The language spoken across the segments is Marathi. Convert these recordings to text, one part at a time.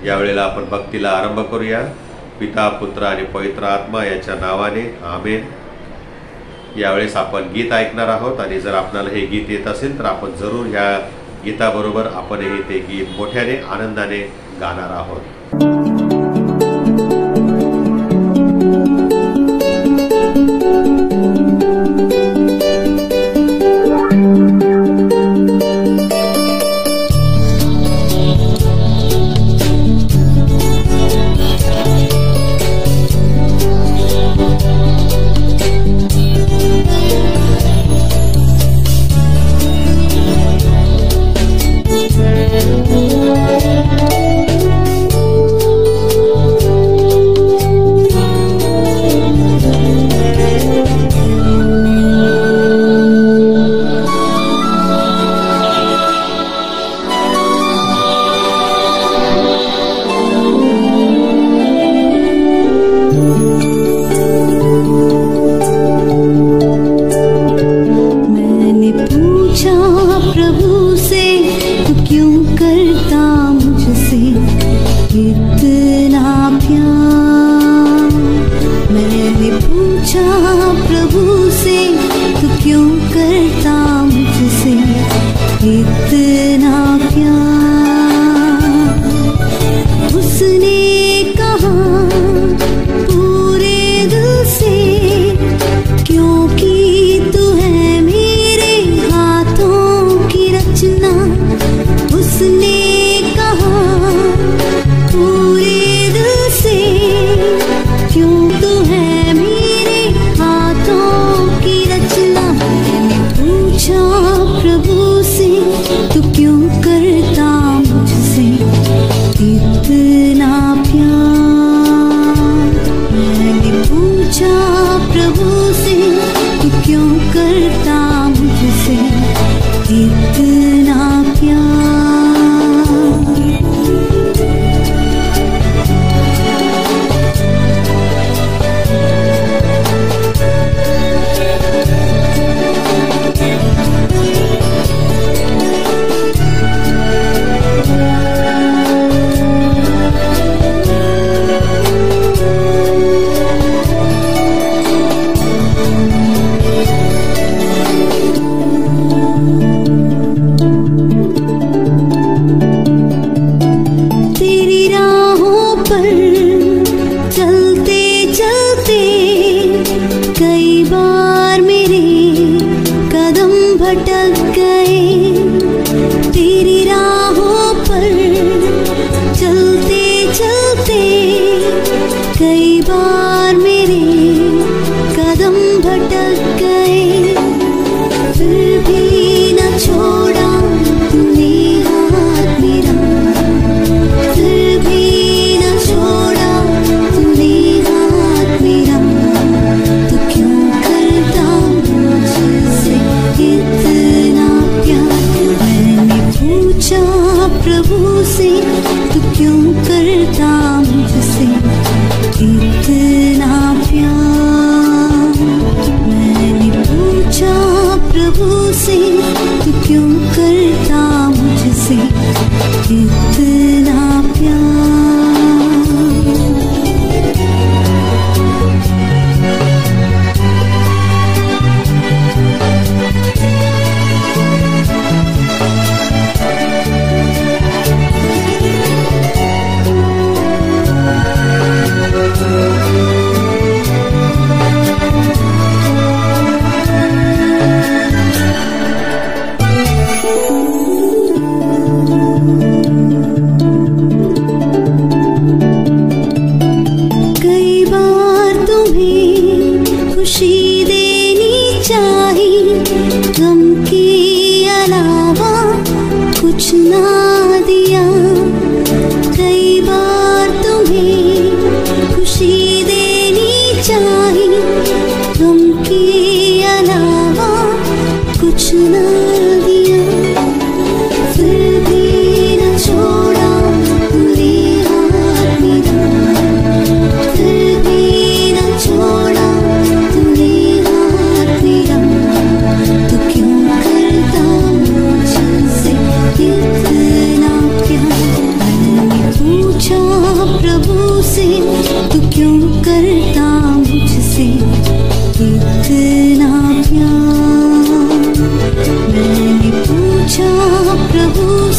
यावेळेला आपण भक्तीला आरंभ करूया। पिता, पुत्र आणि पवित्र आत्मा याच्या नावाने, आमेन। यावेळेस आपण गीत ऐकणार आहोत आणि जर आपल्याला हे गीत येत असेल तर आपण जरूर या गीताबरोबर आपणही ते गीत मोठ्याने आनंदाने गाणार आहोत।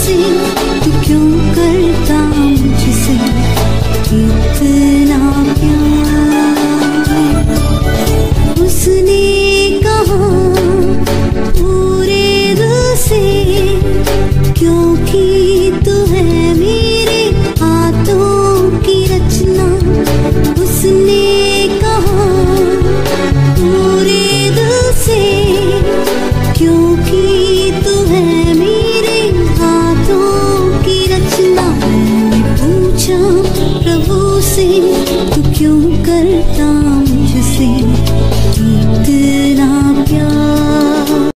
से तू क्यों करता मुझसे इतना प्यार। उसने कहा पूरे दिल से, क्योंकि तू है मेरे हाथों की रचना। उसने कहा पूरे दिल से, क्योंकि तू है मेरे हाथों की रचना। मैंने पूछा प्रभु से तू क्यों करता मुझसे इतना प्यार।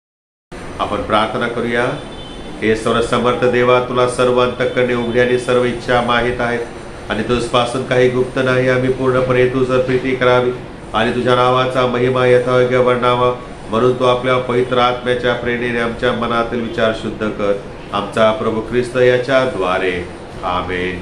आपण प्रार्थना करूया। हे सर्वसमर्थ देवा, तुला सर्व अंतःकरणे उघडी आणि सर्व इच्छा माहीत आहेत आणि तुझपासून काही गुप्त नाही। आम्ही पूर्णपणे तुझं प्रीती करावी आणि तुझ्या नावाचा महिमा यथायोग्य वर्णावा, म्हणून तू आपल्या पवित्र आत्म्याच्या प्रेरणेने आमच्या मनातील विचार शुद्ध कर। आमचा प्रभू ख्रिस्त याच्याद्वारे आमेन।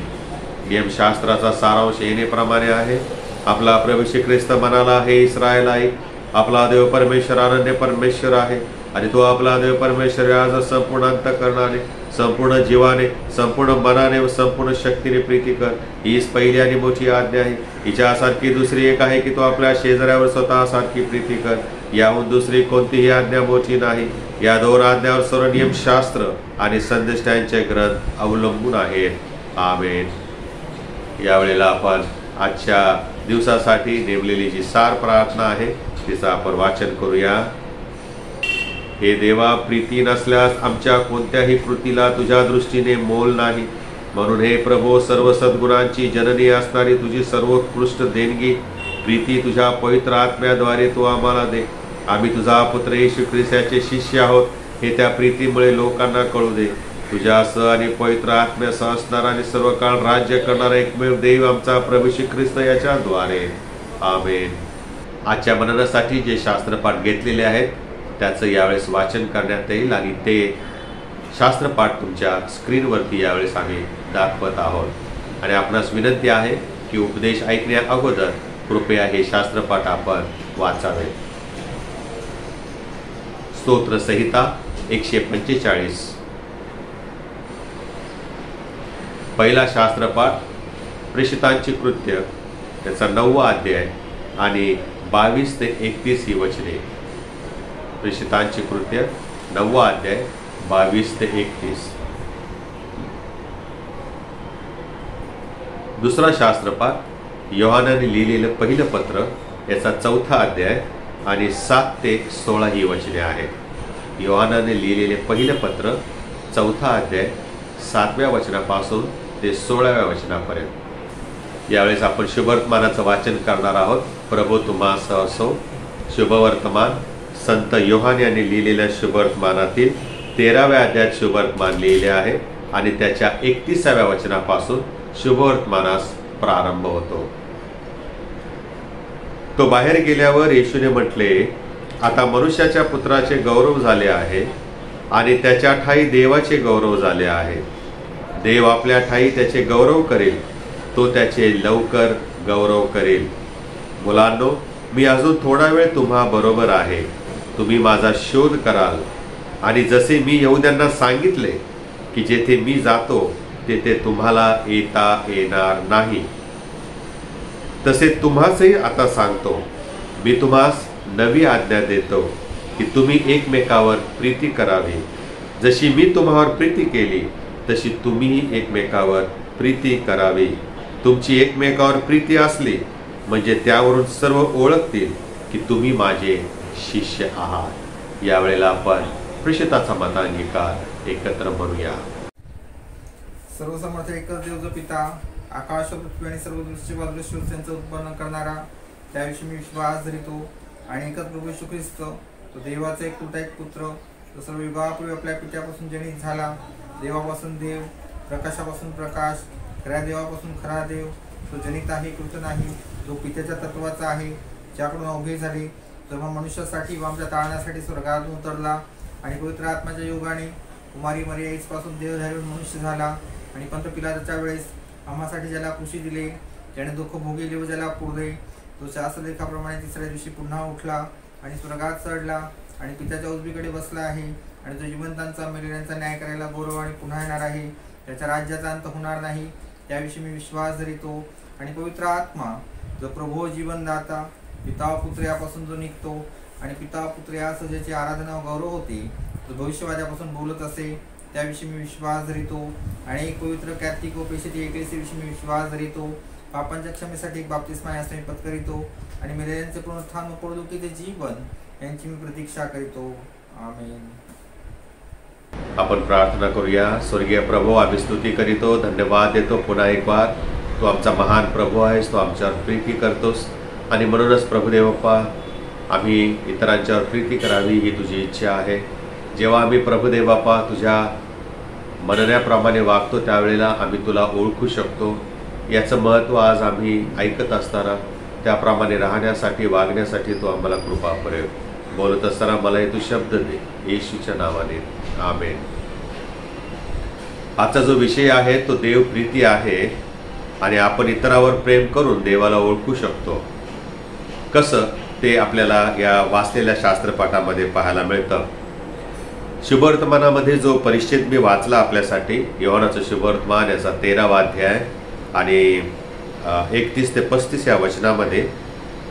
नियमशास्त्राचा सारांश येण्याप्रमाणे आहे। आपला प्रभू श्री ख्रिस्त म्हणाला, हे इस्रायल आहे, आपला देव परमेश्वर अनन्य परमेश्वर आहे आणि तो आपला देव परमेश्वर आज संपूर्ण अंतःकरणाने, संपूर्ण जीवाने, संपूर्ण मनाने व संपूर्ण शक्तीने प्रीती कर। हीच पहिली आणि मोठी आज्ञा आहे। हिच्यासारखी दुसरी एक आहे की तो आपल्या शेजाऱ्यावर स्वतःसारखी प्रीती कर। याहून दुसरी कोणतीही आज्ञा मोठी नाही। या दोन आज्ञावर सर्व नियमशास्त्र आणि संदेष्टांचे ग्रंथ अवलंबून आहेत। आमेन। यावेळेला आपण आजच्या दिवसासाठी नेमलेली जी सार प्रार्थना आहे तिचं आपण वाचन करूया। हे देवा, प्रीती नसल्यास आमच्या कोणत्याही कृतीला तुझ्या दृष्टीने मोल नाही। म्हणून हे प्रभो, सर्व सद्गुणांची जननी असणारी तुझी सर्वोत्कृष्ट देणगी प्रीती तुझ्या पवित्र आत्म्याद्वारे तू आम्हाला दे। आम्ही तुझा पुत्र येशू ख्रिस्ताचे शिष्य आहोत हे त्या प्रीतीमुळे लोकांना कळू दे। तुझ्यासह आणि पवित्र आत्म्यासह असणारा आणि सर्व काळ राज्य करणारा एकमेव देव आमचा प्रभू श्री ख्रिस्त याच्याद्वारे आमेन। आजच्या मननासाठी जे शास्त्रपाठ घेतलेले आहेत त्याचं यावेळेस वाचन करण्यात येईल आणि ते शास्त्रपाठ तुमच्या स्क्रीनवरती यावेळेस आम्ही दाखवत आहोत। आणि आपणास विनंती आहे की उपदेश ऐकण्या अगोदर कृपया हे शास्त्रपाठ आपण वाचावे। स्तोत्र संहिता 145। पहिला शास्त्रपाठ प्रेषितांची कृत्य त्याचा 9वा अध्याय आणि 22 ते 31 ही वचने। प्रेषितांची कृत्य 9वा अध्याय 22 ते 31। दुसरा शास्त्रपाठ योहानाने लिहिलेलं पहिलं पत्र याचा 4था अध्याय आणि 7 ते 16 ही वचने आहेत। योहानाने लिहिलेले पहिलं पत्र 4था अध्याय 7व्या वचनापासून ते 16व्या वचनापर्यंत। यावेळेस आपण शुभवर्तमानाचं वाचन करणार आहोत। प्रभू तुम्हास असो। शुभवर्तमान संत योहान यांनी लिहिलेल्या शुभवर्तमानातील 13व्या अध्यायात शुभवर्तमान लिहिले आहे आणि त्याच्या 31व्या वचनापासून शुभवर्तमानास प्रारंभ होतो। तो बाहेर गेल्यावर येशूने म्हटले, आता मनुष्याच्या पुत्राचे गौरव झाले आहे आणि त्याच्या ठाई देवाचे गौरव झाले आहे। देव आपल्या ठाई त्याचे गौरव करेल, तो त्याचे लवकर गौरव करेल। मुलांनो, मी अजून थोडा वेळ तुम्हा बरोबर आहे। तुम्ही माझा शोध कराल आणि जसे मी यहूद्यांना सांगितले की जेथे मी जातो तेथे तुम्हाला येता येणार नाही, तसे तुम्हासही आता सांगतो। मी तुम्हास नवी आज्ञा देतो की तुम्ही एकमेकावर प्रीती करावी। जशी मी तुम्हावर प्रीती केली तशी तुम्हीही एकमेकावर प्रीती करावी। तुमची एकमेकावर प्रीती असली म्हणजे त्यावरून सर्व ओळखतील की तुम्ही माझे शिष्य आहात। यावेळेला आपण प्रेषिताचा मतांगीकार एकत्र म्हणूया। सर्वसमर्थ एकच देव जो पिता, आकाश व पृथ्वी आणि सर्व दृश्य व अदृश्य वस्तूंचं उत्पन्न करणारा, त्याविषयी मी विश्वास धरितो आणि एकच प्रभू येशू ख्रिस्त, तो देवाचा एक पुत्र, तो सर्व युगापूर्वी आपल्या पित्यापासून जनित झाला। देवापासून देव, प्रकाशापासून प्रकाश, खऱ्या देवापासून खरा देव, तो जनित आहे, कृत नाही, जो पित्याच्या तत्वाचा आहे, ज्याकडून उभे झाले, सर्व मनुष्यासाठी व आमच्या ताळण्यासाठी स्वर्गातून उतरला आणि पवित्र आत्म्याच्या योगाने कुमारी मरियाईपासून देह धारून मनुष्य झाला आणि पंत पिलाताच्या वेळेस आम्हासाठी ज्याला खुशी दिले, ज्याने दुःख भोगले व ज्याला पुरले, तो शास्त्रलेखाप्रमाणे तिसऱ्या दिवशी पुन्हा उठला आणि स्वर्गात चढला आणि पित्याच्या उजवीकडे बसला आहे आणि जो जिवंतांचा मेलेल्यांचा न्याय करायला गौरव आणि पुन्हा येणार आहे, त्याच्या राज्याचा अंत होणार नाही, त्याविषयी मी विश्वास धरितो. आणि पवित्र आत्मा जो प्रभू जीवनदाता पिता पुत्र यापासून जो निघतो आणि पिता पुत्र यासह ज्याची आराधना व गौरव होते, जो भविष्यवाद्यापासून बोलत असे, त्याविषयी मी विश्वास धरितो. आणि एक पवित्र कॅथलिक व पेशीची एकलेसीविषयी मी विश्वास धरितो. पापांच्या क्षमेसाठी एक बाप्तिस्मा यास मी पत्करितो. आणि मेलेल्यांचे पुनरुत्थान व परलोकीचे जीवन यांची मी प्रतीक्षा करीतो. आमेन. आपण प्रार्थना करूया. स्वर्गीय प्रभू, आम्ही स्तुती करीतो, धन्यवाद देतो पुन्हा एक बार. तू आमचा महान प्रभू आहेस, तू आमच्यावर प्रीती करतोस आणि म्हणूनच प्रभुदेवप्पा आम्ही इतरांच्यावर प्रीती करावी ही तुझी इच्छा आहे. जेव्हा आम्ही प्रभुदेवप्पा तुझ्या म्हणण्याप्रमाणे वागतो त्यावेळेला आम्ही तुला ओळखू शकतो. याचं महत्त्व आज आम्ही ऐकत असताना त्याप्रमाणे राहण्यासाठी वागण्यासाठी तू आम्हाला कृपा करेल. बोलत असताना मला हे तू शब्द दे, येशूच्या नावाने. आमेन. आजचा जो विषय आहे तो देव प्रीती आहे आणि आपण इतरांवर प्रेम करून देवाला ओळखू शकतो. कसं ते आपल्याला या वाचलेल्या शास्त्रपाठामध्ये पाहायला मिळतं. शुभवर्तमानामध्ये जो परिच्छेद मी वाचला आपल्यासाठी, योहानाचं शुभवर्तमान याचा 13वा अध्याय आणि 31 ते 35 या वचनामध्ये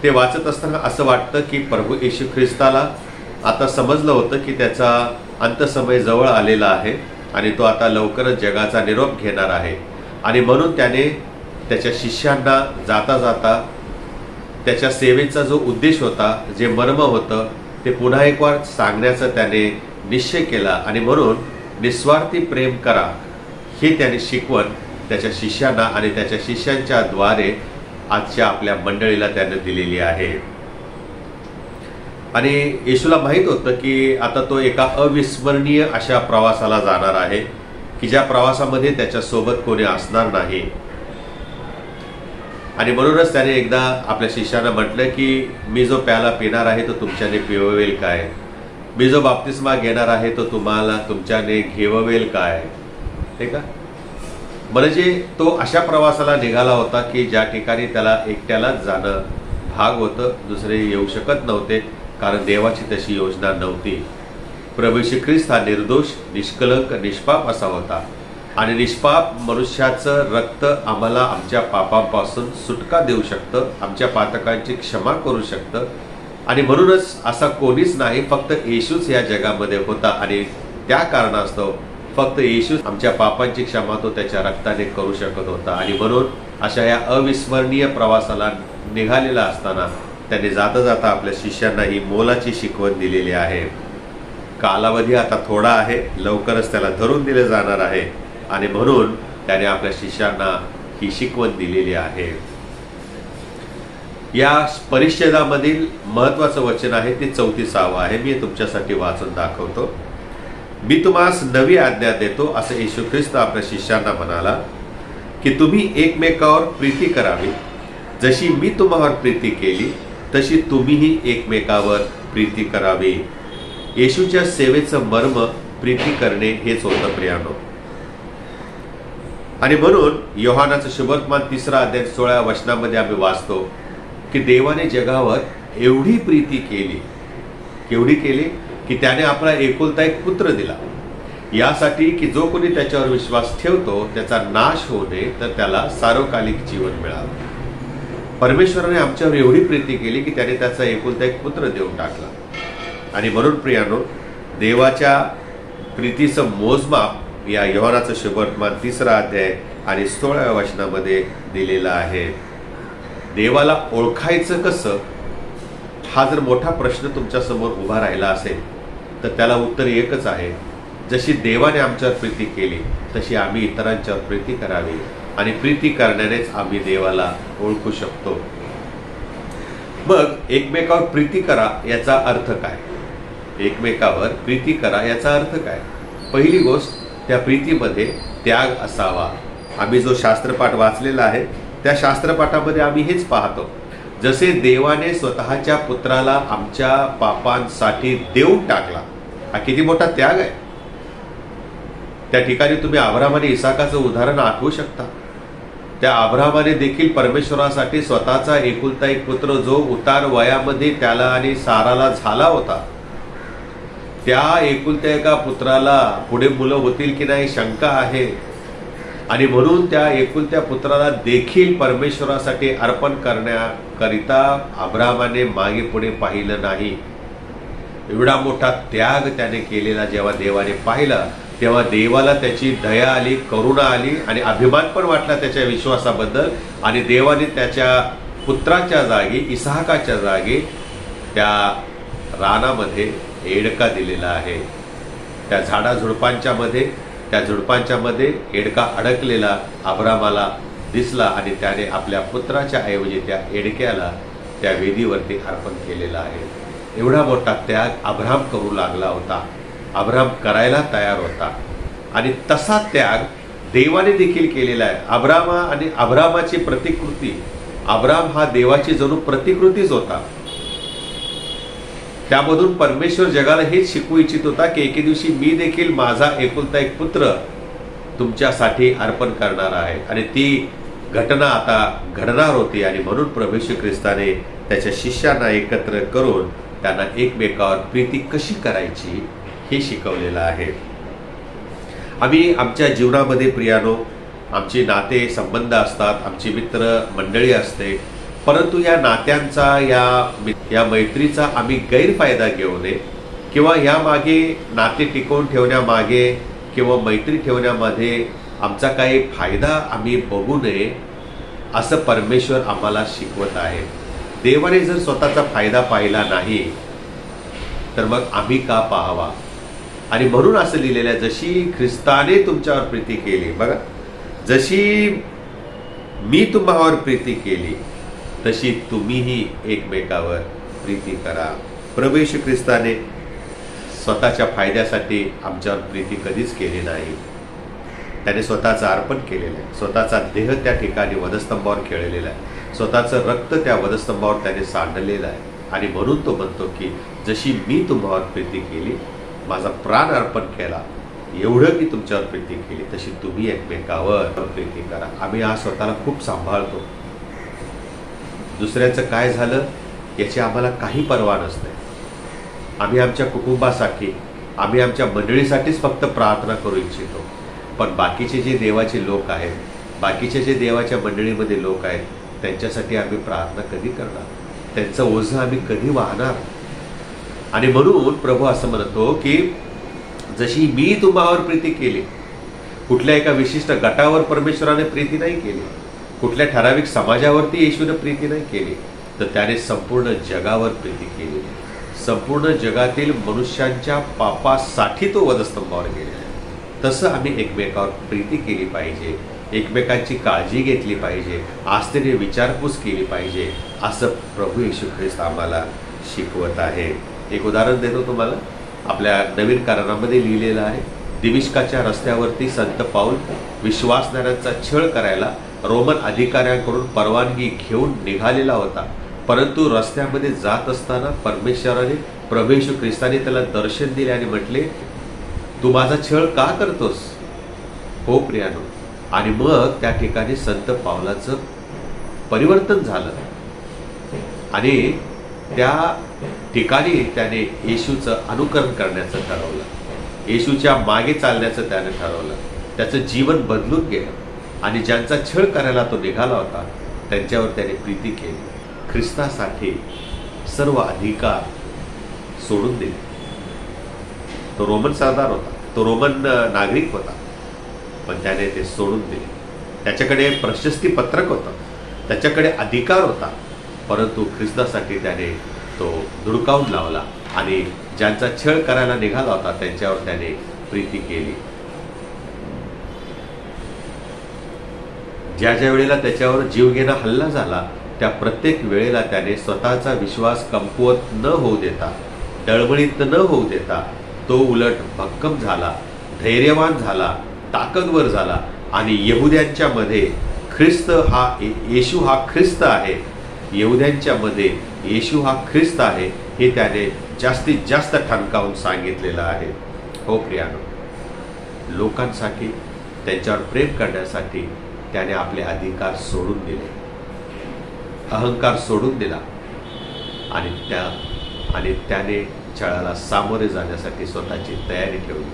ते वाचत असताना असं वाटतं की प्रभू येशू ख्रिस्ताला आता समजलं होतं की त्याचा अंतसमय जवळ आलेला आहे आणि तो आता लवकरच जगाचा निरोप घेणार आहे. आणि म्हणून त्याने त्याच्या शिष्यांना जाता जाता त्याच्या सेवेचा जो उद्देश होता, जे मर्म होतं, ते पुन्हा एक वार सांगण्याचा त्याने निश्चय केला. आणि म्हणून निस्वार्थी प्रेम करा ही त्याने शिकवण त्याच्या शिष्यांना आणि त्याच्या शिष्यांच्या द्वारे आजच्या आपल्या मंडळीला त्याने दिलेली आहे. आणि येशूला माहीत होतं की आता तो एका अविस्मरणीय अशा प्रवासाला जाणार आहे की ज्या प्रवासामध्ये त्याच्यासोबत कोणी असणार नाही. आणि म्हणूनच त्याने एकदा आपल्या शिष्यांना म्हटलं की मी जो प्याला पिणार आहे तो तुमच्याने पिववेल काय, मी जो बाप्तिस्मा घेणार आहे तो तुम्हाला तुमच्याने घेववेल काय. ठीक आहे. म्हणजे तो अशा प्रवासाला निघाला होता की ज्या ठिकाणी त्याला एकट्यालाच जाणं भाग होतं, दुसरे येऊ शकत नव्हते, कारण देवाची तशी योजना नव्हती. प्रभू येशू ख्रिस्त हा निर्दोष, निष्कलंक, निष्पाप असा होता आणि निष्पाप मनुष्याचं रक्त आम्हाला आमच्या पापांपासून सुटका देऊ शकतं, आमच्या पातकांची क्षमा करू शकतं. आणि म्हणूनच असा कोणीच नाही, फक्त येशूच या जगामध्ये होता आणि त्या कारणास्तव फक्त येशूच आमच्या पापांची क्षमा तो त्याच्या रक्ताने करू शकत होता. आणि म्हणून अशा या अविस्मरणीय प्रवासाला निघालेला असताना त्याने जाता जाता आपल्या शिष्यांना ही मोलाची शिकवण दिलेली आहे. कालावधी आता थोडा आहे, लवकरच त्याला धरून दिले जाणार आहे आणि म्हणून त्याने आपल्या शिष्यांना ही शिकवण दिलेली आहे. या परिच्छेदामधील महत्वाचं वचन आहे ते 34 आहे. मी तुमच्यासाठी वाचून दाखवतो. मी तुम्हास नवी आज्ञा देतो, असं येशू ख्रिस्त आपल्या शिष्यांना म्हणाला की तुम्ही एकमेकावर प्रीती करावी. जशी मी तुम्हावर प्रीती केली तशी तुम्हीही एकमेकावर प्रीती करावी. येशूच्या सेवेचं मर्म प्रीती करणे हेच होतं प्रियानो. आणि म्हणून योहानाचं शुभवर्तमान 3 अध्याय 16 वचनामध्ये आम्ही वाचतो की देवाने जगावर एवढी प्रीती केली, केवढी केली की त्याने आपला एकुलता एक पुत्र दिला, यासाठी की जो कोणी त्याच्यावर विश्वास ठेवतो त्याचा नाश होऊ नये तर त्याला सार्वकालिक जीवन मिळावं. परमेश्वराने आमच्यावर एवढी प्रीती केली की त्याने त्याचा एकुलता एक पुत्र देऊन टाकला. आणि म्हणून प्रियानो, देवाच्या प्रीतीचं मोजमाप या योहानाचं शुभवर्तमान 3 अध्याय आणि 16व्या वचनामध्ये दिलेला आहे. देवाला ओळखायचं कसं, हा जर मोठा प्रश्न तुमच्या समोर उभा राहिला असेल तर त्याला उत्तर एकच आहे, जशी देवाने आमच्यावर प्रीती केली तशी आम्ही इतरांच्यावर प्रीती करावी आणि प्रीती करण्यानेच आम्ही देवाला ओळखू शकतो. मग एकमेकावर प्रीती करा याचा अर्थ काय? एकमेकावर प्रीती करा याचा अर्थ काय? पहिली गोष्ट, त्या प्रीतीमध्ये त्याग असावा. आम्ही जो शास्त्रपाठ वाचलेला आहे त्या शास्त्रपाठामध्ये आम्ही हेच पाहतो, जसे देवाने स्वतःच्या पुत्राला आमच्या पापांसाठी देऊन टाकला. हा किती मोठा त्याग आहे. त्या ठिकाणी तुम्ही अब्राहम आणि इसाकाचं उदाहरण आठवू शकता. त्या अब्राहमाने देखील परमेश्वरासाठी स्वतःचा एकुलता एक पुत्र जो उतार वयामध्ये त्याला आणि साराला झाला होता, त्या एकुलत्या एका पुत्राला पुढे मुलं होतील की नाही शंका आहे, आणि म्हणून त्या एकुलत्या पुत्राला देखील परमेश्वरासाठी अर्पण करण्याकरिता अब्राहमाने मागे पुढे पाहिलं नाही. एवढा मोठा त्याग त्याने केलेला जेव्हा देवाने पाहिला, तेव्हा देवाला त्याची दया आली, करुणा आली आणि अभिमान पण वाटला त्याच्या विश्वासाबद्दल. आणि देवाने त्याच्या पुत्राच्या जागी, इसहाकाच्या जागी त्या रानामध्ये एडका दिलेला आहे. त्या झाडाझुडपांच्या मध्ये एडका अडकलेला अब्रामाला दिसला आणि त्याने आपल्या पुत्राच्या ऐवजी त्या एडक्याला त्या वेदीवरती अर्पण केलेला आहे. एवढा मोठा त्याग अब्राम करू लागला होता, अब्राम करायला तयार होता. आणि तसा त्याग देवाने देखील केलेला आहे. आणि अब्रामाची प्रतिकृती, अब्राम हा देवाची जणू प्रतिकृतीच होता. त्यामधून परमेश्वर जगाला हेच शिकवू इच्छित होता की एके दिवशी मी देखील माझा एकुलता एक पुत्र तुमच्यासाठी अर्पण करणार आहे. आणि ती घटना आता घडणार होती. आणि म्हणून प्रभू येशू ख्रिस्ताने त्याच्या शिष्यांना एकत्र करून त्यांना एकमेकावर प्रीती कशी करायची हे शिकवलेलं आहे. आम्ही आमच्या जीवनामध्ये प्रियानो, आमचे नाते संबंध असतात, आमची मित्र मंडळी असते, परंतु या नात्यांचा, या मैत्रीचा आम्ही गैरफायदा घेऊ नये, किंवा यामागे नाते टिकवून ठेवण्यामागे किंवा मैत्री ठेवण्यामध्ये आमचा काही फायदा आम्ही बघू नये, असं परमेश्वर आम्हाला शिकवत आहे. देवाने जर स्वतःचा फायदा पाहिला नाही तर मग आम्ही का पाहावा. आणि म्हणून असं लिहिलेलं आहे, जशी ख्रिस्ताने तुमच्यावर प्रीती केली, बघा, जशी मी तुम्हावर प्रीती केली तशी तुम्हीही एकमेकावर प्रीती करा. प्रभू येशू ख्रिस्ताने स्वतःच्या फायद्यासाठी आमच्यावर प्रीती कधीच केली नाही. त्याने स्वतःचं अर्पण केलेलं आहे, स्वतःचा देह त्या ठिकाणी वधस्तंभावर खेळलेला आहे, स्वतःचं रक्त त्या वधस्तंभावर त्याने सांडलेलं आहे. आणि म्हणून तो म्हणतो की जशी मी तुम्हावर प्रीती केली, माझा प्राण अर्पण केला, एवढं मी तुमच्यावर प्रीती केली, तशी तुम्ही एकमेकावर प्रीती करा. आम्ही आज स्वतःला खूप सांभाळतो. दुसऱ्याचं काय झालं याची आम्हाला काही पर्वा नसते. आम्ही आमच्या कुटुंबासाठी, आम्ही आमच्या मंडळीसाठीच फक्त प्रार्थना करू इच्छितो. पण बाकीचे जे देवाचे लोक आहेत, बाकीचे जे देवाच्या मंडळीमध्ये लोक आहेत, त्यांच्यासाठी आम्ही प्रार्थना कधी करणार? त्यांचं ओझं आम्ही कधी वाहणार? आणि म्हणून प्रभू असं म्हणतो की जशी मी तुम्हावर प्रीती केली, कुठल्या एका विशिष्ट गटावर परमेश्वराने प्रीती नाही केली, कुठल्या ठराविक समाजावरती येशूने प्रीती नाही केली, तर त्याने संपूर्ण जगावर प्रीती केली. संपूर्ण जगातील मनुष्यांच्या पापासाठी तो वधस्तंभावर गेलेला आहे. तसं आम्ही एकमेकावर प्रीती केली पाहिजे, एकमेकांची काळजी घेतली पाहिजे, आस्थेने विचारपूस केली पाहिजे, असं प्रभू येशू ख्रिस्त आम्हाला शिकवत आहे. एक उदाहरण देतो तुम्हाला. आपल्या नवीन करारामध्ये लिहिलेलं आहे, दिमिश्काच्या रस्त्यावरती संत पाऊल विश्वासणाऱ्यांचा छळ करायला रोमन अधिकाऱ्यांकडून परवानगी घेऊन निघालेला होता. परंतु रस्त्यामध्ये जात असताना परमेश्वराने, प्रभू येशू ख्रिस्ताने त्याला दर्शन दिले आणि म्हटले, तू माझा छळ का करतोस? हो प्रियानो. आणि मग त्या ठिकाणी संत पावलाचं परिवर्तन झालं आणि त्या ठिकाणी त्याने येशूचं अनुकरण करण्याचं ठरवलं, येशूच्या मागे चालण्याचं त्याने ठरवलं. त्याचं जीवन बदलून गेलं आणि ज्यांचा छळ करायला तो निघाला होता त्यांच्यावर त्याने प्रीती केली. ख्रिस्तासाठी सर्व अधिकार सोडून दिले. तो रोमन सरदार होता, तो रोमन नागरिक होता, पण त्याने ते सोडून दिले. त्याच्याकडे प्रशस्ती पत्रक होतं, त्याच्याकडे अधिकार होता, परंतु ख्रिस्तासाठी त्याने तो धुडकावून लावला आणि ज्यांचा छळ करायला निघाला होता त्यांच्यावर त्याने प्रीती केली. ज्या ज्या वेळेला त्याच्यावर जीवघेणा हल्ला झाला त्या प्रत्येक वेळेला त्याने स्वतःचा विश्वास कमकुवत न होऊ देता, डळमळीत न होऊ देता, तो उलट भक्कम झाला, धैर्यवान झाला, ताकदवर झाला आणि यहुद्यांच्या मध्ये ख्रिस्त हा येशू हा ख्रिस्त आहे, यहुद्यांच्या मध्ये येशू हा ख्रिस्त आहे हे त्याने जास्तीत जास्त ठणकावून सांगितलेलं आहे. हो प्रियानो, लोकांसाठी, त्यांच्यावर प्रेम करण्यासाठी त्याने आपले अधिकार सोडून दिले, अहंकार सोडून दिला आणि त्याने छळाला सामोरे जाण्यासाठी स्वतःची तयारी ठेवली.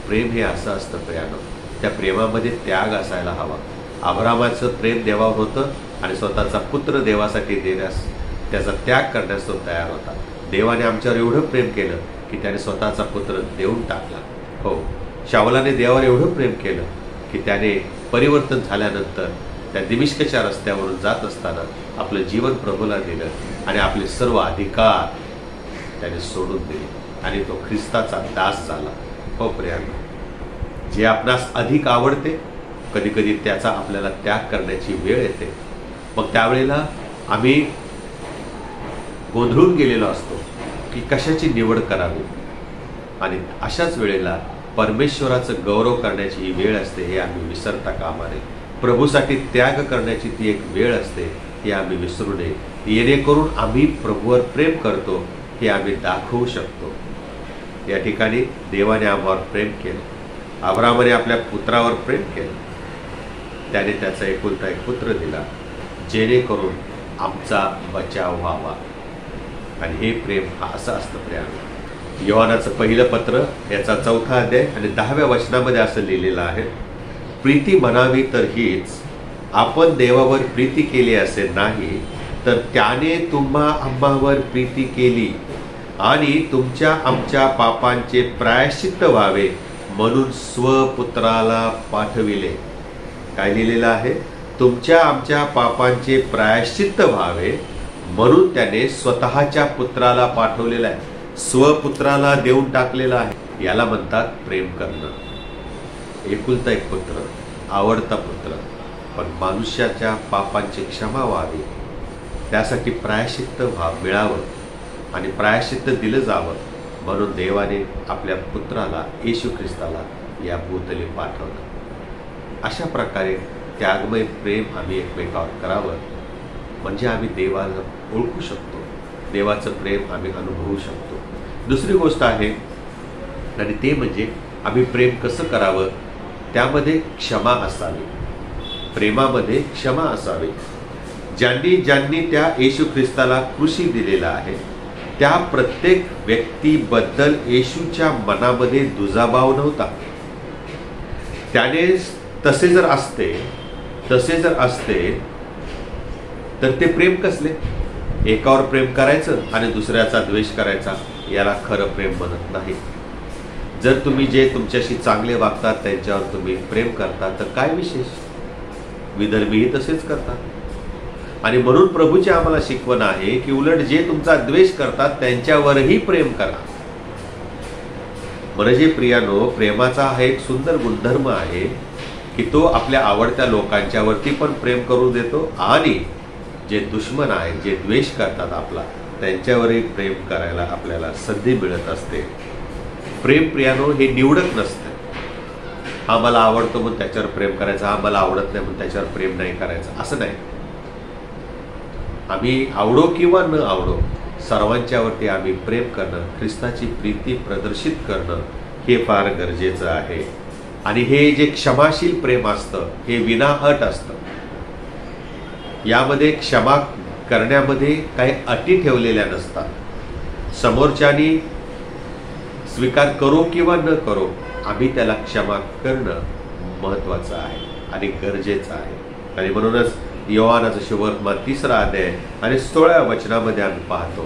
प्रेम हे असं असतं प्रियानो, त्या प्रेमामध्ये त्याग असायला हवा. अब्रामाचं प्रेम देवावर होतं आणि स्वतःचा पुत्र देवासाठी देण्यास, त्याचा त्याग करण्यास तो तयार होता. देवाने आमच्यावर एवढं प्रेम केलं की त्याने स्वतःचा पुत्र देऊन टाकला. हो, शाऊलाने देवावर एवढं प्रेम केलं की त्याने परिवर्तन झाल्यानंतर त्या दिमिश्कच्या रस्त्यावरून जात असताना आपलं जीवन प्रभूला दिलं आणि आपले सर्व अधिकार त्याने सोडून दिले आणि तो ख्रिस्ताचा दास झाला. हो प्रियांनो, जे आपणास अधिक आवडते कधी कधी त्याचा आपल्याला त्याग करण्याची वेळ येते. मग त्यावेळेला आम्ही गोंधळून गेलेलो असतो की कशाची निवड करावी, आणि अशाच वेळेला परमेश्वराचं गौरव करण्याची ही वेळ असते हे आम्ही विसरता कामा नये. प्रभूसाठी त्याग करण्याची ती एक वेळ असते हे आम्ही विसरू नये, जेणेकरून आम्ही प्रभूवर प्रेम करतो हे आम्ही दाखवू शकतो. या ठिकाणी देवाने आम्हावर प्रेम केलं. अब्रामाने आपल्या पुत्रावर प्रेम केलं. त्याने त्याचा एकुलता एक पुत्र दिला जेणेकरून आमचा बचाव व्हावा. आणि हे प्रेम हा असं असतं प्रेम. योहानाचं पहिलं पत्र याचा 4था अध्याय आणि 10व्या वचनामध्ये असं लिहिलेलं आहे, प्रीती म्हणावी तर हीच, आपण देवावर प्रीती केली असे नाही, तर त्याने तुम्हा आम्हावर प्रीती केली आणि तुमच्या आमच्या पापांचे प्रायश्चित्त व्हावे म्हणून स्वपुत्राला पाठविले. काय लिहिलेलं आहे? तुमच्या आमच्या पापांचे प्रायश्चित्त व्हावे म्हणून त्याने स्वतःच्या पुत्राला पाठवलेला आहे, स्वपुत्राला देऊन टाकलेला आहे. याला म्हणतात प्रेम करणं. एकुलता एक पुत्र, आवडता पुत्र, पण मनुष्याच्या पापांची क्षमा व्हावी त्यासाठी प्रायश्चित्त मिळावं आणि प्रायश्चित्त दिलं जावं म्हणून देवाने आपल्या पुत्राला येशू ख्रिस्ताला या भूतली पाठवलं. अशा प्रकारे त्यागमय प्रेम आम्ही एकमेकावर करावं म्हणजे आम्ही देवाला ओळखू शकतो, देवाचं प्रेम आम्ही अनुभवू शकतो. दुसरी गोष्ट आहे आणि ते म्हणजे आम्ही प्रेम कसं करावं, त्यामध्ये क्षमा असावी. प्रेमामध्ये क्षमा असावी. ज्यांनी ज्यांनी त्या येशू ख्रिस्ताला क्रूशी दिलेला आहे त्या प्रत्येक व्यक्तीबद्दल येशूच्या मनामध्ये दुजाभाव नव्हता. त्याने तसे जर असते तर ते प्रेम कसले? एकावर प्रेम करायचं आणि दुसऱ्याचा द्वेष करायचा, याला खरं प्रेम म्हणत नाही. जर तुम्ही जे तुमच्याशी चांगले वागतात त्यांच्यावर तुम्ही प्रेम करता तर काय विशेष? विधर्मीही तसेच करतात. आणि म्हणून प्रभूची आम्हाला शिकवण आहे की उलट जे तुमचा द्वेष करतात त्यांच्यावरही प्रेम करा. म्हणजे प्रियानो, प्रेमाचा हा एक सुंदर गुणधर्म आहे की तो आपल्या आवडत्या लोकांच्यावरती पण प्रेम करू देतो आणि जे दुश्मन आहेत, जे द्वेष करतात आपला, त्यांच्यावरही प्रेम करायला आपल्याला संधी मिळत असते. प्रेम प्रियानो हे निवडक नसतं. हा मला आवडतो म्हणून त्याच्यावर प्रेम करायचं, हा मला आवडत नाही म्हणून त्याच्यावर प्रेम नाही करायचं, असं नाही. आम्ही आवडो किंवा न आवडो सर्वांच्यावरती आम्ही प्रेम करणं, ख्रिस्ताची प्रीती प्रदर्शित करणं हे फार गरजेचं आहे. आणि हे जे क्षमाशील प्रेम असतं हे विनाअट असतं. यामध्ये क्षमा करण्यामध्ये काही अटी ठेवलेल्या नसतात. समोरच्यानी स्वीकार करो किंवा न करो आम्ही त्याला क्षमा करणं महत्वाचं आहे आणि गरजेचं आहे. आणि म्हणूनच योहानाचं शुभवर्तमान 3रा अध्याय आणि 16व्या वचनामध्ये आम्ही पाहतो,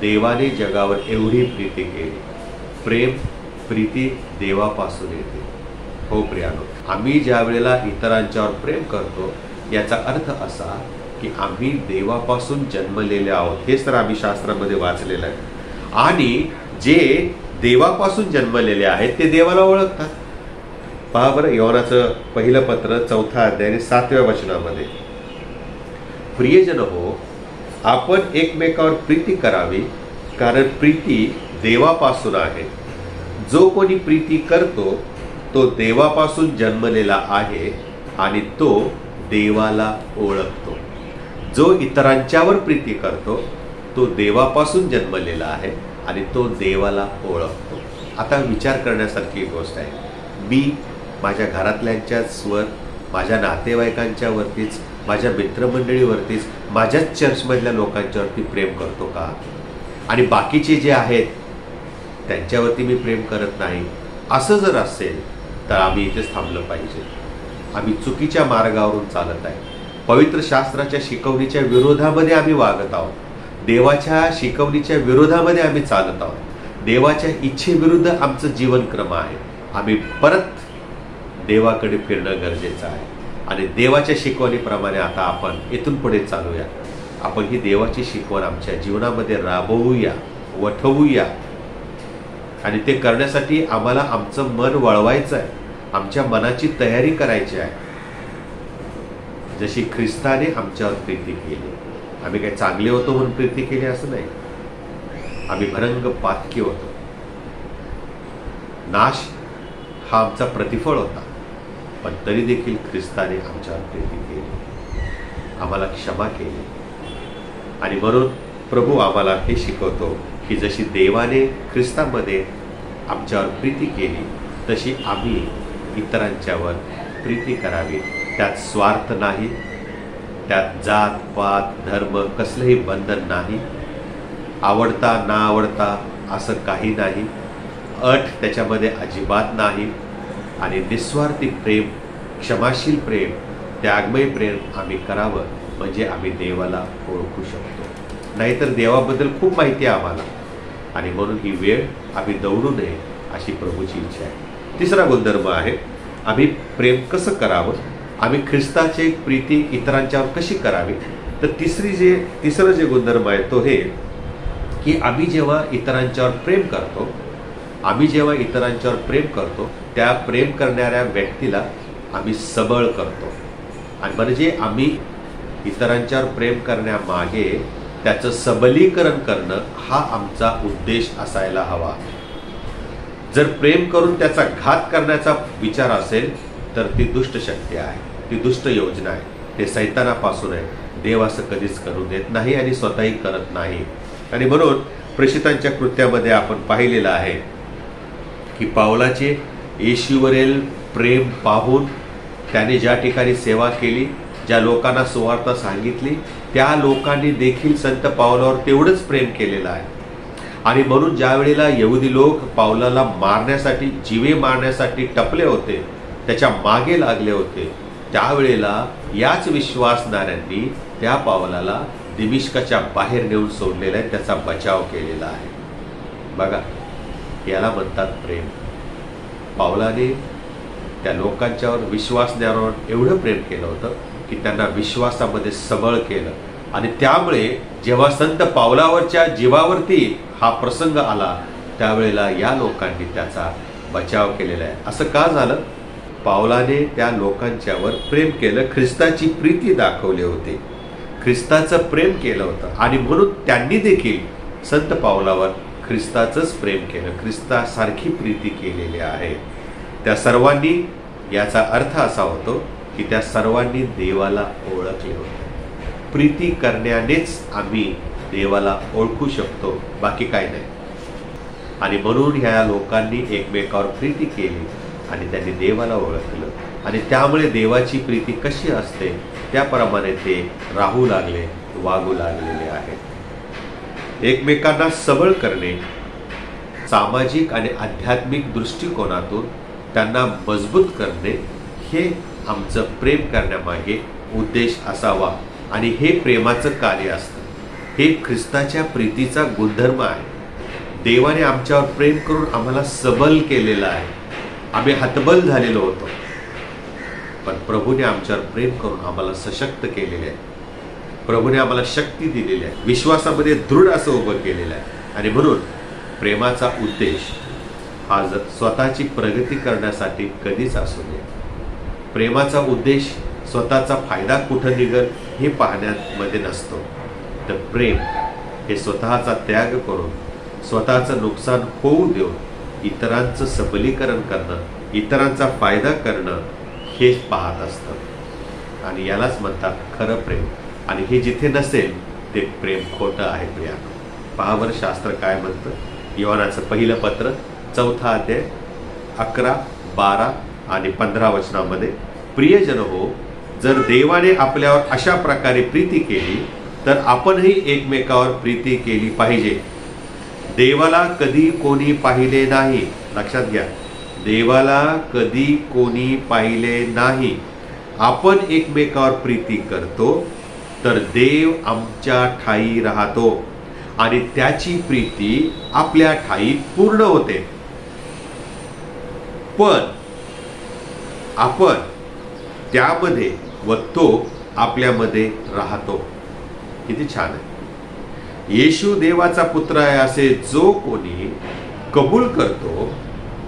देवाने जगावर एवढी प्रीती केली. प्रीती देवापासून येते. हो प्रियानो, आम्ही ज्या वेळेला इतरांच्यावर प्रेम करतो याचा अर्थ असा की आम्ही देवापासून जन्मलेले आहोत. हेच तर आम्ही शास्त्रामध्ये वाचलेलं आहे. आणि जे देवापासून जन्मलेले आहेत ते देवाला ओळखतात. पहा बरं, योहानाचं पहिलं पत्र 4था अध्याय आणि 7व्या वचनामध्ये, प्रियजन हो, आपण एकमेकावर प्रीती करावी कारण प्रीती देवापासून आहे. जो कोणी प्रीती करतो तो देवापासून जन्मलेला आहे आणि तो देवाला ओळखतो. जो इतरांच्यावर प्रीती करतो तो देवापासून जन्मलेला आहे आणि तो देवाला ओळखतो. आता विचार करण्यासारखी गोष्ट आहे. मी माझ्या घरातल्यांच्याचवर, माझ्या नातेवाईकांच्यावरतीच, माझ्या मित्रमंडळीवरतीच, माझ्याच चर्चमधल्या लोकांच्यावरती प्रेम करतो का? आणि बाकीचे जे आहेत त्यांच्यावरती मी प्रेम करत नाही, असं जर असेल तर आम्ही इथेच थांबलं पाहिजे. आम्ही चुकीच्या मार्गावरून चालत आहे. पवित्र शास्त्राच्या शिकवणीच्या विरोधामध्ये आम्ही वागत आहोत. देवाच्या शिकवणीच्या विरोधामध्ये आम्ही चालत आहोत. देवाच्या इच्छेविरुद्ध आमचं जीवनक्रम आहे. आम्ही परत देवाकडे फिरणं गरजेचं आहे आणि देवाच्या शिकवणीप्रमाणे आता आपण इथून पुढे चालूया. आपण ही देवाची शिकवण आमच्या जीवनामध्ये राबवूया, वठवूया. आणि ते करण्यासाठी आम्हाला आमचं मन वळवायचं आहे. आमच्या मनाची तयारी करायची आहे. जशी ख्रिस्ताने आमच्यावर प्रीती केली. आम्ही काही चांगले होतो म्हणून प्रीती केली असं नाही. आम्ही भरंग पातकी होतो. नाश हा आमचा प्रतिफळ होता, पण तरी देखील ख्रिस्ताने आमच्यावर प्रीती केली, आम्हाला क्षमा केली. आणि म्हणून प्रभू आम्हाला हे शिकवतो की जशी देवाने ख्रिस्तामध्ये आमच्यावर प्रीती केली तशी आम्ही इतरांच्यावर प्रीती करावी. त्यात स्वार्थ नाही, त्यात जात पात धर्म कसलंही बंधन नाही, आवडता ना आवडता असं काही नाही, अट त्याच्यामध्ये अजिबात नाही. आणि निस्वार्थी प्रेम, क्षमाशील प्रेम, त्यागमय प्रेम आम्ही करावं, म्हणजे आम्ही देवाला ओळखू शकतो. नाहीतर देवाबद्दल खूप माहिती आहे आम्हाला, आणि म्हणून ही वेळ आम्ही दौडू नये अशी प्रभूची इच्छा आहे. तिसरा गुणधर्म आहे आम्ही प्रेम कसं करावं, आम्ही ख्रिस्ताची प्रीती इतरांच्यावर कशी करावी. तर तिसरं जे गुणधर्म आहे तो हे की आम्ही जेव्हा इतरांच्यावर प्रेम करतो त्या प्रेम करणाऱ्या व्यक्तीला आम्ही सबळ करतो. आणि म्हणजे आम्ही इतरांच्यावर प्रेम करण्यामागे त्याचं सबलीकरण करणं हा आमचा उद्देश असायला हवा. जर प्रेम करून त्याचा घात करण्याचा विचार असेल तर ती दुष्ट शक्ती आहे, ती दुष्ट योजना आहे, ते सैतानापासून आहे. देव असं कधीच करू देत नाही आणि स्वतःही करत नाही. आणि म्हणून प्रेषितांच्या कृत्यामध्ये आपण पाहिलेलं आहे की पावलाचे येशूवरील प्रेम पाहून त्याने ज्या ठिकाणी सेवा केली, ज्या लोकांना सुवार्ता सांगितली, त्या लोकांनी देखील संत पावलावर तेवढंच प्रेम केलेलं आहे. आणि म्हणून ज्या वेळेला यहुदी लोक पावलाला मारण्यासाठी, जीवे मारण्यासाठी टपले होते, त्याच्या मागे लागले होते, त्यावेळेला याच विश्वासणाऱ्यांनी त्या पावलाला दिमिश्काच्या बाहेर नेऊन सोडलेला आहे, त्याचा बचाव केलेला आहे. बघा, याला म्हणतात प्रेम. पावलाने त्या लोकांच्यावर विश्वासणाऱ्यांवर एवढं प्रेम केलं होतं की त्यांना विश्वासामध्ये सबळ केलं. आणि त्यामुळे जेव्हा संत पावलावरच्या जीवावरती हा प्रसंग आला त्यावेळेला या लोकांनी त्याचा बचाव केलेला आहे. असं का झालं? पावलाने त्या लोकांच्यावर प्रेम केलं, ख्रिस्ताची प्रीती दाखवली होती, ख्रिस्ताचं प्रेम केलं होतं. आणि म्हणून त्यांनी देखील संत पावलावर ख्रिस्ताचंच प्रेम केलं, ख्रिस्तासारखी प्रीती केलेली आहे. त्या सर्वांनी, याचा अर्थ असा होतो की त्या सर्वांनी देवाला ओळखले होते. प्रीती करण्यानेच आम्ही देवाला ओळखू शकतो, बाकी काय नाही. आणि म्हणून ह्या लोकांनी एकमेकावर प्रीती केली आणि त्यांनी देवाला ओळखलं. आणि त्यामुळे देवाची प्रीती कशी असते त्याप्रमाणे ते राहू लागले, वागू लागलेले आहेत. एकमेकांना सबळ करणे, सामाजिक आणि आध्यात्मिक दृष्टिकोनातून त्यांना मजबूत करणे, हे आमचं प्रेम करण्यामागे उद्देश असावा. आणि हे प्रेमाचं कार्य असतं. हे ख्रिस्ताच्या प्रीतीचा गुणधर्म आहे. देवाने आमच्यावर प्रेम करून आम्हाला सबल केलेलं आहे. आम्ही हतबल झालेलो होतो, पण प्रभूने आमच्यावर प्रेम करून आम्हाला सशक्त केलेले आहे. प्रभूने आम्हाला शक्ती दिलेली आहे, विश्वासामध्ये दृढ असं उभं केलेलं आहे. आणि म्हणून प्रेमाचा उद्देश हा स्वतःची प्रगती करण्यासाठी कधीच असू नये. प्रेमाचा उद्देश स्वतःचा फायदा कुठं निघेल हे पाहण्यामध्ये नसतो. तर प्रेम हे स्वतःचा त्याग करून, स्वतःचं नुकसान होऊ देऊन इतरांचं सबलीकरण करणं, इतरांचा फायदा करणं हेच पाहत असतं. आणि यालाच म्हणतात खरं प्रेम. आणि हे जिथे नसेल ते प्रेम खोटं आहे. प्रियानो, पहा बरं शास्त्र काय म्हणतं. योहानाचं पहिलं पत्र 4 अध्याय 11, 12 आणि 15 वचनामध्ये, प्रियजन हो, जर देवाने आपल्यावर अशा प्रकारे प्रीती केली तर आपणही एकमेकावर प्रीती केली पाहिजे. देवाला कधी कोणी पाहिले नाही. लक्षात घ्या, देवाला कधी कोणी पाहिले नाही. आपण एकमेकावर प्रीती करतो तर देव आमच्या ठायी राहतो आणि त्याची प्रीती आपल्या ठायी पूर्ण होते. पण आपण त्यामध्ये व तो आपल्यामध्ये राहतो. किती छान आहे. येशू देवाचा पुत्र आहे असे जो कोणी कबूल करतो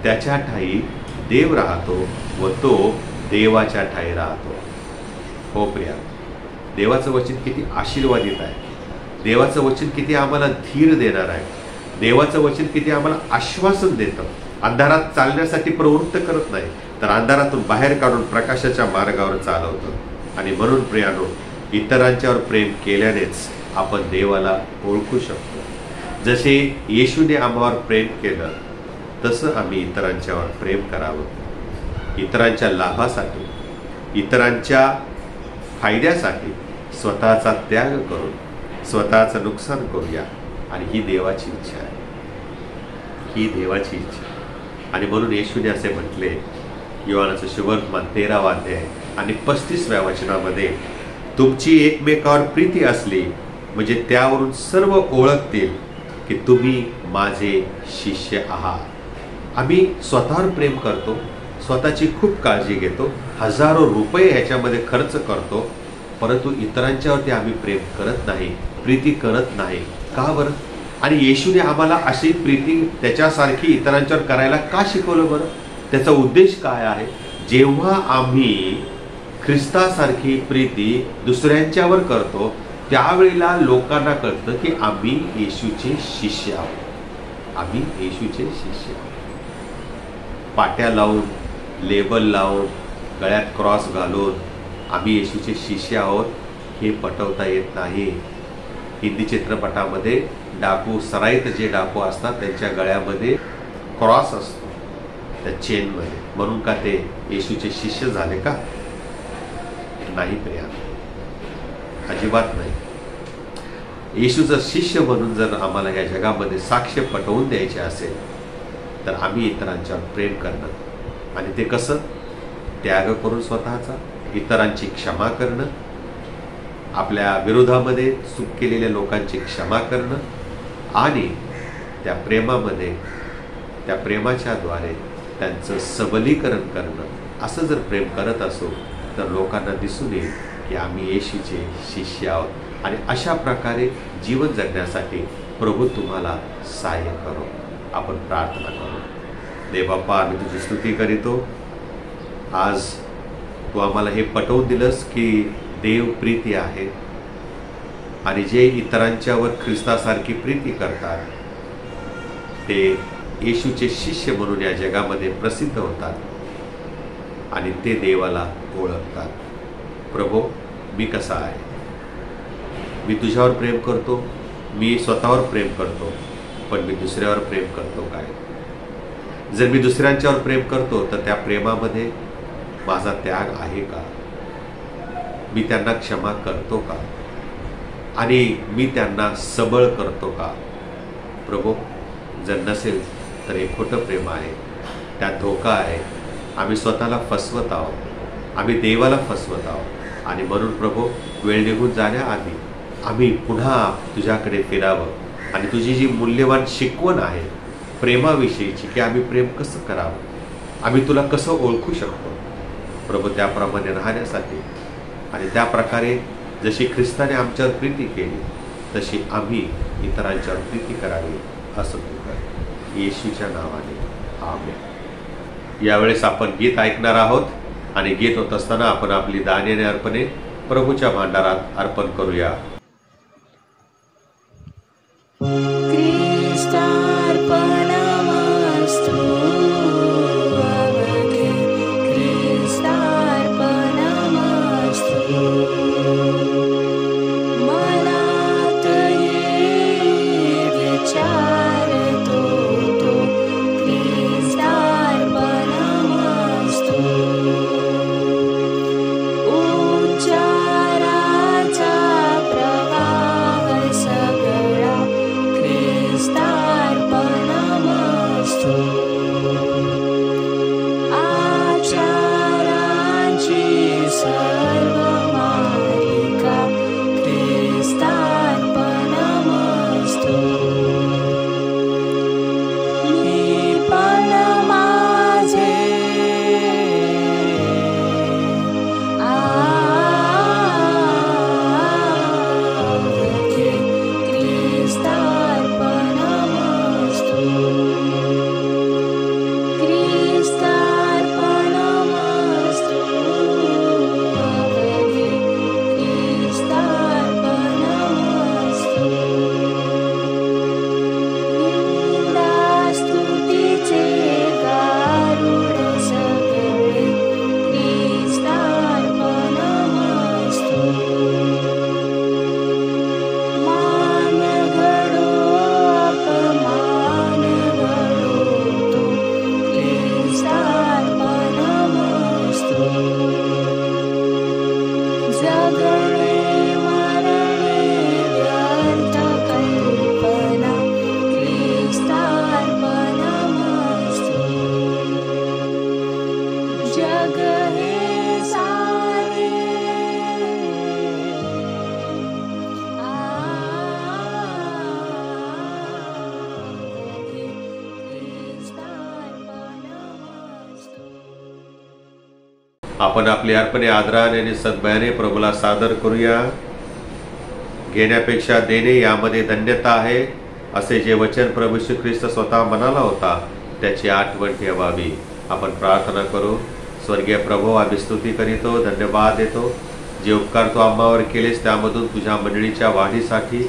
त्याच्या ठायी देव राहतो व तो देवाच्या ठायी राहतो. हो प्रिया, देवाचं वचन किती आशीर्वादित आहे. देवाचं वचन किती आम्हाला धीर देणार आहे. देवाचं वचन किती आम्हाला आश्वासन देतं. अंधारात चालण्यासाठी प्रवृत्त करत नाही, तर अंधारातून बाहेर काढून प्रकाशाच्या मार्गावर चालवतं. आणि म्हणून प्रियानो, इतरांच्यावर प्रेम केल्यानेच आपण देवाला ओळखू शकतो. जसे येशूने आम्हावर प्रेम केलं तसं आम्ही इतरांच्यावर प्रेम करावं. इतरांच्या लाभासाठी, इतरांच्या फायद्यासाठी स्वतःचा त्याग करून स्वतःचं नुकसान करूया. आणि ही देवाची इच्छा आहे. ही देवाची इच्छा. आणि म्हणून येशूने असे म्हटले, योहानाचं शुभवर्तमान 13वा अध्याय आणि 35व्या वचनामध्ये, तुमची एकमेकावर प्रीती असली म्हणजे त्यावरून सर्व ओळखतील की तुम्ही माझे शिष्य आहात. आम्ही स्वतःवर प्रेम करतो, स्वतःची खूप काळजी घेतो, हजारो रुपये ह्याच्यामध्ये खर्च करतो, परंतु इतरांच्यावरती आम्ही प्रेम करत नाही, प्रीती करत नाही. का बरं? आणि येशूने आम्हाला अशी प्रीती त्याच्यासारखी इतरांच्यावर करायला का शिकवलं बरं? त्याचा उद्देश काय आहे? जेव्हा आम्ही ख्रिस्तासारखी प्रीती दुसऱ्यांच्यावर करतो त्यावेळेला लोकांना कळतं की आम्ही येशूचे शिष्य आहोत. आम्ही येशूचे शिष्य आहोत. पाट्या लावून, लेबल लावून, गळ्यात क्रॉस घालून आम्ही येशूचे शिष्य आहोत हे पटवता येत नाही. हिंदी चित्रपटामध्ये डाकू, सराईत जे डाकू असतात त्यांच्या गळ्यामध्ये क्रॉस असतो त्या चेनमध्ये. म्हणून का ते येशूचे शिष्य झाले का? नाही प्रिया, अजिबात नाही. येशूचं शिष्य म्हणून जर आम्हाला या जगामध्ये साक्ष पटवून द्यायचे असेल तर आम्ही इतरांच्यावर प्रेम करणं. आणि ते कसं? त्याग करून स्वतःचा, इतरांची क्षमा करणं, आपल्या विरोधामध्ये चूक केलेल्या लोकांची क्षमा करणं आणि त्या प्रेमामध्ये, त्या प्रेमाच्या द्वारे त्यांचं सबलीकरण करणं. असं जर प्रेम करत असो तर लोकांना दिसून येईल की आम्ही येशूचे शिष्य आहोत. आणि अशा प्रकारे जीवन जगण्यासाठी प्रभू तुम्हाला सहाय्य करो. आपण प्रार्थना करू. देव बाप्पा, आम्ही तुझी स्तुती करीतो. आज तू आम्हाला हे पटवून दिलंस की देव प्रीती आहे आणि जे इतरांच्यावर ख्रिस्तासारखी प्रीती करतात ते येशूचे शिष्य म्हणून या जगामध्ये प्रसिद्ध होतात आणि ते देवाला ओळखतात. प्रभो, मी कसा आहे? मी तुझ्यावर प्रेम करतो, मी स्वतःवर प्रेम करतो, पण मी दुसऱ्यावर प्रेम करतो काय? जर मी दुसऱ्यांच्यावर प्रेम करतो तर त्या प्रेमामध्ये माझा त्याग आहे का? मी त्यांना क्षमा करतो का? आणि मी त्यांना सबळ करतो का? प्रभो, जर नसेल तर हे खोटं प्रेम आहे, त्यात धोका आहे. आम्ही स्वतःला फसवत आहोत, आम्ही देवाला फसवत आहोत. आणि म्हणून प्रभो, वेळ निघून जाण्याआधी आम्ही पुन्हा तुझ्याकडे फिरावं आणि तुझी जी मूल्यवान शिकवण आहे प्रेमाविषयीची, की आम्ही प्रेम कसं करावं, आम्ही तुला कसं ओळखू शकतो प्रभू, त्याप्रमाणे राहण्यासाठी आणि त्या प्रकारे जशी ख्रिस्ताने आमच्यावर प्रीती केली तशी आम्ही इतरांच्यावर प्रीती करावी असं तू कर. येशूच्या नावाने आमेन. यावेळेस आपण गीत ऐकणार आहोत आणि गीत होत असताना आपण आपली दाण्याने अर्पणे प्रभूच्या भांडारात अर्पण करूया. उच्चाराचा प्रवाह सगळा ख्रिस्तार्पणमस्तु. आपण आपली अर्पणे आदराने आणि सद्भयाने प्रभूला सादर करूया. घेण्यापेक्षा देणे यामध्ये धन्यता आहे, असे जे वचन प्रभू येशू ख्रिस्त स्वतः म्हणाला होता त्याची आठवण ठेवावी. आपण प्रार्थना करू. स्वर्गीय प्रभू, आम्ही स्तुती करीतो, धन्यवाद देतो. जे उपकार तू आम्हावर केलेस त्यामधून तुझ्या मंडळीच्या वाढीसाठी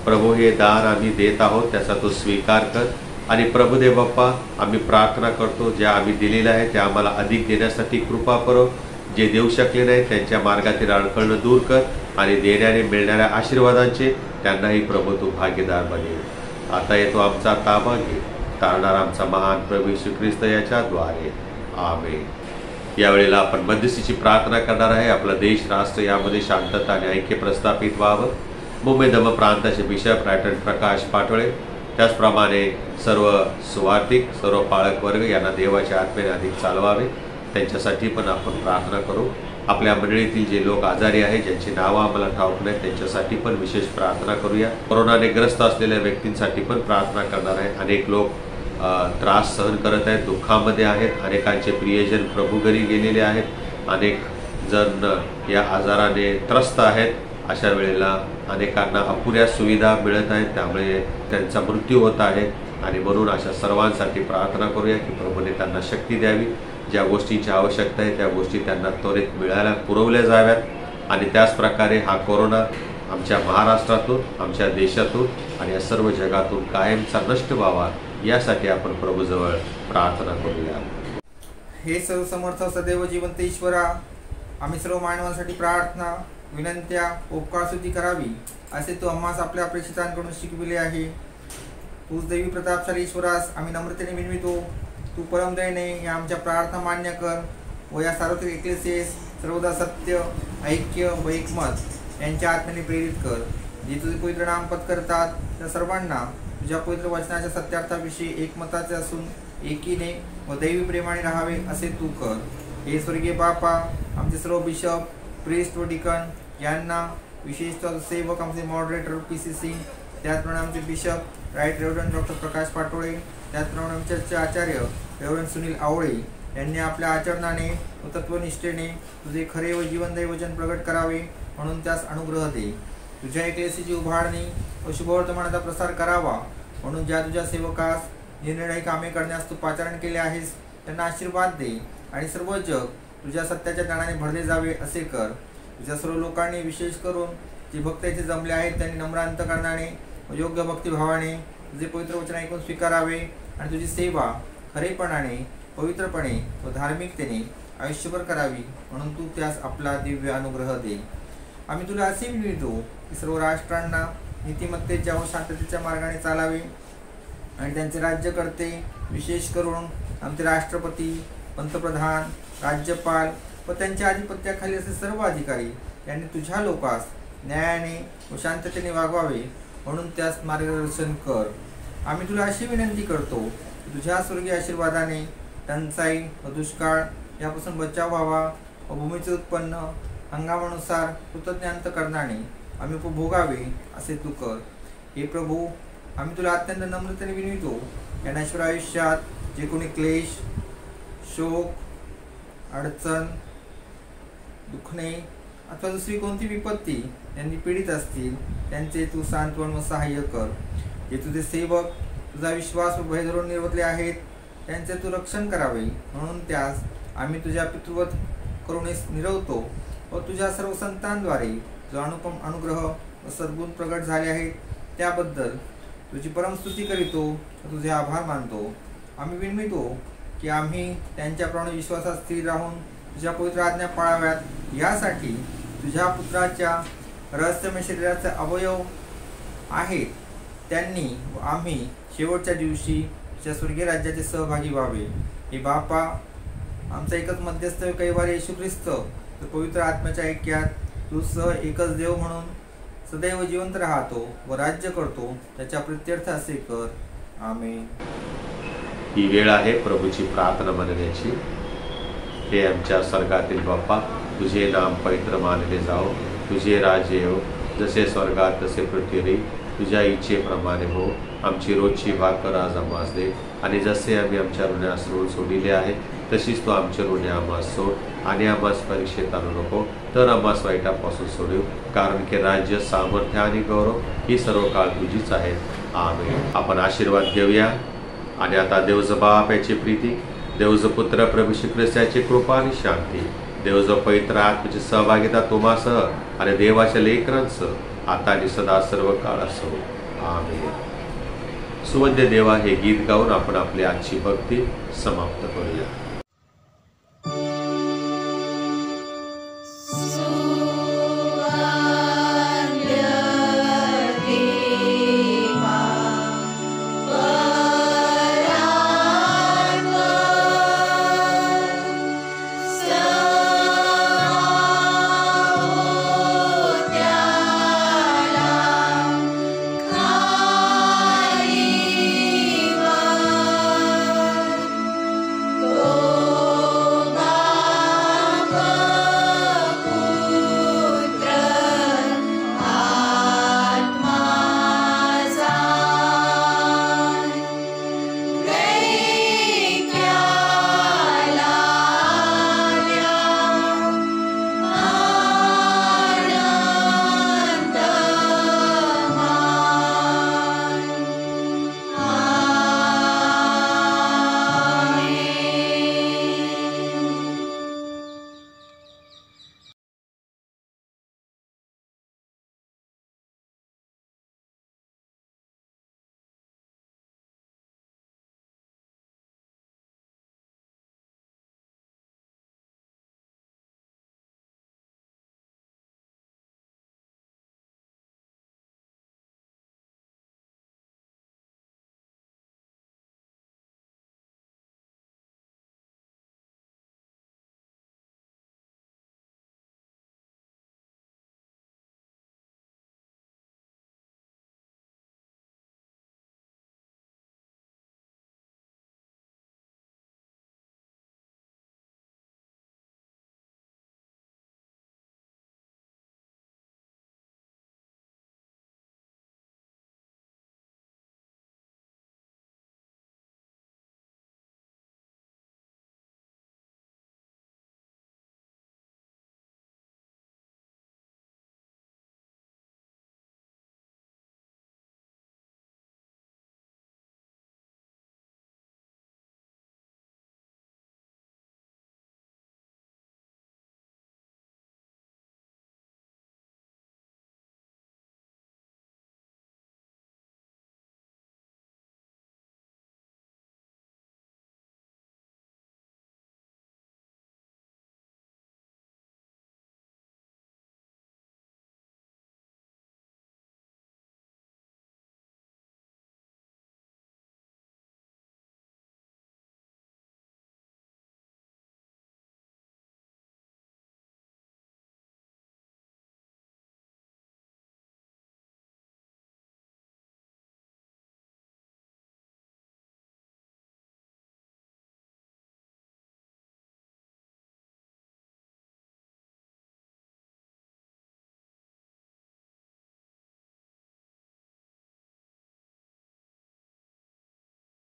प्रभू हे दान आम्ही देत आहोत, त्याचा तू स्वीकार कर. आणि प्रभुदेव बाप्पा, आम्ही प्रार्थना करतो, ज्या आम्ही दिलेल्या आहे त्या आम्हाला अधिक देण्यासाठी कृपा करो. जे देऊ शकले नाही त्यांच्या मार्गातील अडखळणं दूर कर आणि देण्याने मिळणाऱ्या आशीर्वादांचे त्यांनाही प्रभू तू भागीदार बनेल. आता येतो आमचा ताबा घे, तारणार आमचा महान प्रभू येशू ख्रिस्त याच्याद्वारे. आमेन. यावेळेला आपण मध्यस्थीची प्रार्थना करणार आहे. आपला देश, राष्ट्र यामध्ये शांतता आणि ऐक्य प्रस्थापित व्हावं. मुंबई धम्म प्रांताचे बिशप रायटन प्रकाश पाटोळे, त्याचप्रमाणे सर्व सुवार्थिक, सर्व पाळक वर्ग यांना देवाच्या आत्म्याने अधिक चालवावे, त्यांच्यासाठी पण आपण प्रार्थना करू. आपल्या मंडळीतील जे लोक आजारी आहेत, ज्यांची नावं आम्हाला ठाऊक नाहीत, त्यांच्यासाठी पण विशेष प्रार्थना करूया. कोरोनाने ग्रस्त असलेल्या व्यक्तींसाठी पण प्रार्थना करणार आहे. अनेक लोक त्रास सहन करत आहेत, दुःखामध्ये आहेत. अनेकांचे प्रियजन प्रभू घरी गेलेले आहेत. अनेक जण या आजाराने त्रस्त आहेत. अशा वेळेला अनेकांना अपुऱ्या सुविधा मिळत आहेत, त्यामुळे त्यांचा मृत्यू होत आहे. आणि म्हणून अशा सर्वांसाठी प्रार्थना करूया की प्रभूने त्यांना शक्ती द्यावी. ज्या गोष्टींची आवश्यकता आहे त्या गोष्टी त्यांना त्वरित पुरवल्या जाव्यात. आणि त्याच प्रकारे हा कोरोना आमच्या महाराष्ट्रातून, आमच्या देशातून आणि या सर्व जगातून कायमचा नष्ट व्हावा, यासाठी आपण प्रभूजवळ प्रार्थना करूया. हे सर्व समर्थ सदैव जिवंत ईश्वरा, आम्ही सर्व मानवांसाठी प्रार्थना, विनंत्या, उपकारस्तुती करावी असे तू आम्हास आपल्या प्रेषितांकडून शिकविले आहे. तूच दैवी प्रतापशाली ईश्वरास आम्ही नम्रतेने विनवितो. तू परमदयेने या आमच्या प्रार्थना मान्य कर व या सार्वत्रिक एकलेसेस सर्वदा सत्य, ऐक्य व एकमत यांच्या आत्म्याने प्रेरित कर. जे तुझे पवित्र नामपद करतात त्या सर्वांना तुझ्या पवित्र वचनाच्या सत्यार्थाविषयी एकमताचे असून एकीने व दैवी प्रेमाने राहावे असे तू कर. हे स्वर्गीय बापा, आमचे सर्व बिशप, प्रिस्ट व डिकन यांना, विशेषतः सेवक आमचे मॉडरेटर PC सिंग, त्याचप्रमाणे आमचे बिशप राईट रेव्हरंड डॉक्टर प्रकाश पाटोळे, त्याचप्रमाणे आमचे आचार्य रेव्हरंड सुनील आवळे यांनी आपल्या आचरणाने व तत्वनिष्ठेने तुझे खरे व जीवनदायी वचन प्रगट करावे म्हणून त्यास अनुग्रह दे. तुझ्या एकलेसीची उभारणी व शुभवर्तमानाचा प्रसार करावा म्हणून ज्या तुझ्या सेवकास निरनिराळी कामे करण्यास तू पाचारण केले आहेस त्यांना आशीर्वाद दे आणि सर्व जग तुझ्या सत्याच्या ज्ञानाने भरले जावे असे कर. तुझ्या सर्व लोकांनी, विशेष करून जे भक्त येथे जमले आहेत, त्यांनी नम्र अंतकरणाने व योग्य भक्तिभावाने तुझे पवित्र वचन ऐकून स्वीकारावे आणि तुझी सेवा खरेपणाने, पवित्रपणे व धार्मिकतेने आयुष्यभर करावी म्हणून तू त्यास आपला दिव्य अनुग्रह दे. आम्ही तुला असे विनवितो की सर्व राष्ट्रांना नीतिमत्तेच्या व शांततेच्या मार्गाने चालावे आणि त्यांचे राज्यकर्ते, विशेष करून आमचे राष्ट्रपती, पंतप्रधान, राज्यपाल व त्यांच्या आधिपत्याखाली असे सर्व अधिकारी यांनी तुझ्या लोकास न्यायाने व शांततेने वागवावे म्हणून त्यास मार्गदर्शन कर. आम्ही तुला अशी विनंती करतो की तुझ्या स्वर्गीय आशीर्वादाने टंचाई व दुष्काळ यापासून बचाव व्हावा व भूमीचे उत्पन्न हंगामानुसार कृतज्ञ अंतकरणाने आम्ही उपभोगावे असे तू कर. हे प्रभू, आम्ही तुला अत्यंत नम्रतेने विनवितो, या नश्वर आयुष्यात जे कोणी क्लेश, शोक, अडचण, दुखणे अथवा दुसरी कोणती विपत्ती यांनी पीडित असतील त्यांचे तू सांत्वन व सहाय्य कर. जे तुझे सेवक तुझा विश्वास व भय धरून निर्वतले आहेत त्यांचे तू रक्षण करावे म्हणून त्यास आम्ही तुझ्या पितृवत करुणेस निरवतो व तुझ्या सर्व संतांद्वारे जो अनुग्रह व सद्गुण प्रगट झाले आहेत त्याबद्दल तुझी परमस्तुती करीतो व तुझे आभार मानतो. आम्ही विनवितो की आम्ही त्यांच्याप्रमाणे विश्वासात स्थिर राहून तुझ्या पवित्र आज्ञा पाळाव्यात, यासाठी तुझ्या पुत्राच्या रहस्यमय शरीराचे अवयव आहेत त्यांनी व आम्ही शेवटच्या दिवशी तुझ्या स्वर्गीय राज्याचे सहभागी व्हावे. हे बापा, आमचा एकच मध्यस्थ कैवारी येशू ख्रिस्त तर पवित्र आत्म्याच्या ऐक्यात तू एकच देव म्हणून सदैव जिवंत राहतो व राज्य करतो, त्याच्या प्रित्यर्थ असे कर. आमेन. ही वेळ आहे प्रभूची प्रार्थना म्हणण्याची. हे आमच्या स्वर्गातील बाप्पा, तुझे नाम पवित्र मानले जाओ, तुझे राज्य येवो, जसे स्वर्गात तसे पृथ्वीवरही तुझ्या इच्छेप्रमाणे हो. आमची रोजची भाकर आज आम्हास दे आणि जसे आम्ही आमच्या ऋणी ऋण सोडिले आहे तशीच तू आमचे ऋणी आम्हास सोड आणि आम्हास परीक्षेत आणू नको, तर आम्हास वाईटापासून सोडव, कारण की राज्य, सामर्थ्य आणि गौरव ही सर्व काळ तुझीच आहे. आमेन. आपण आशीर्वाद घेऊया. आणि आता देवज बाप याची प्रीती, देवज पुत्र प्रभू श्री ख्रिस्त याची कृपा आणि शांती, देवज पवित्र आत्म्याची सहभागिता तुम्हासह आणि देवाच्या लेकरांसह आता आणि सदा सर्व काळ असो. आमेन. सुवंद्य देवा हे गीत गाऊन आपण आपली आजची भक्ती समाप्त करूया.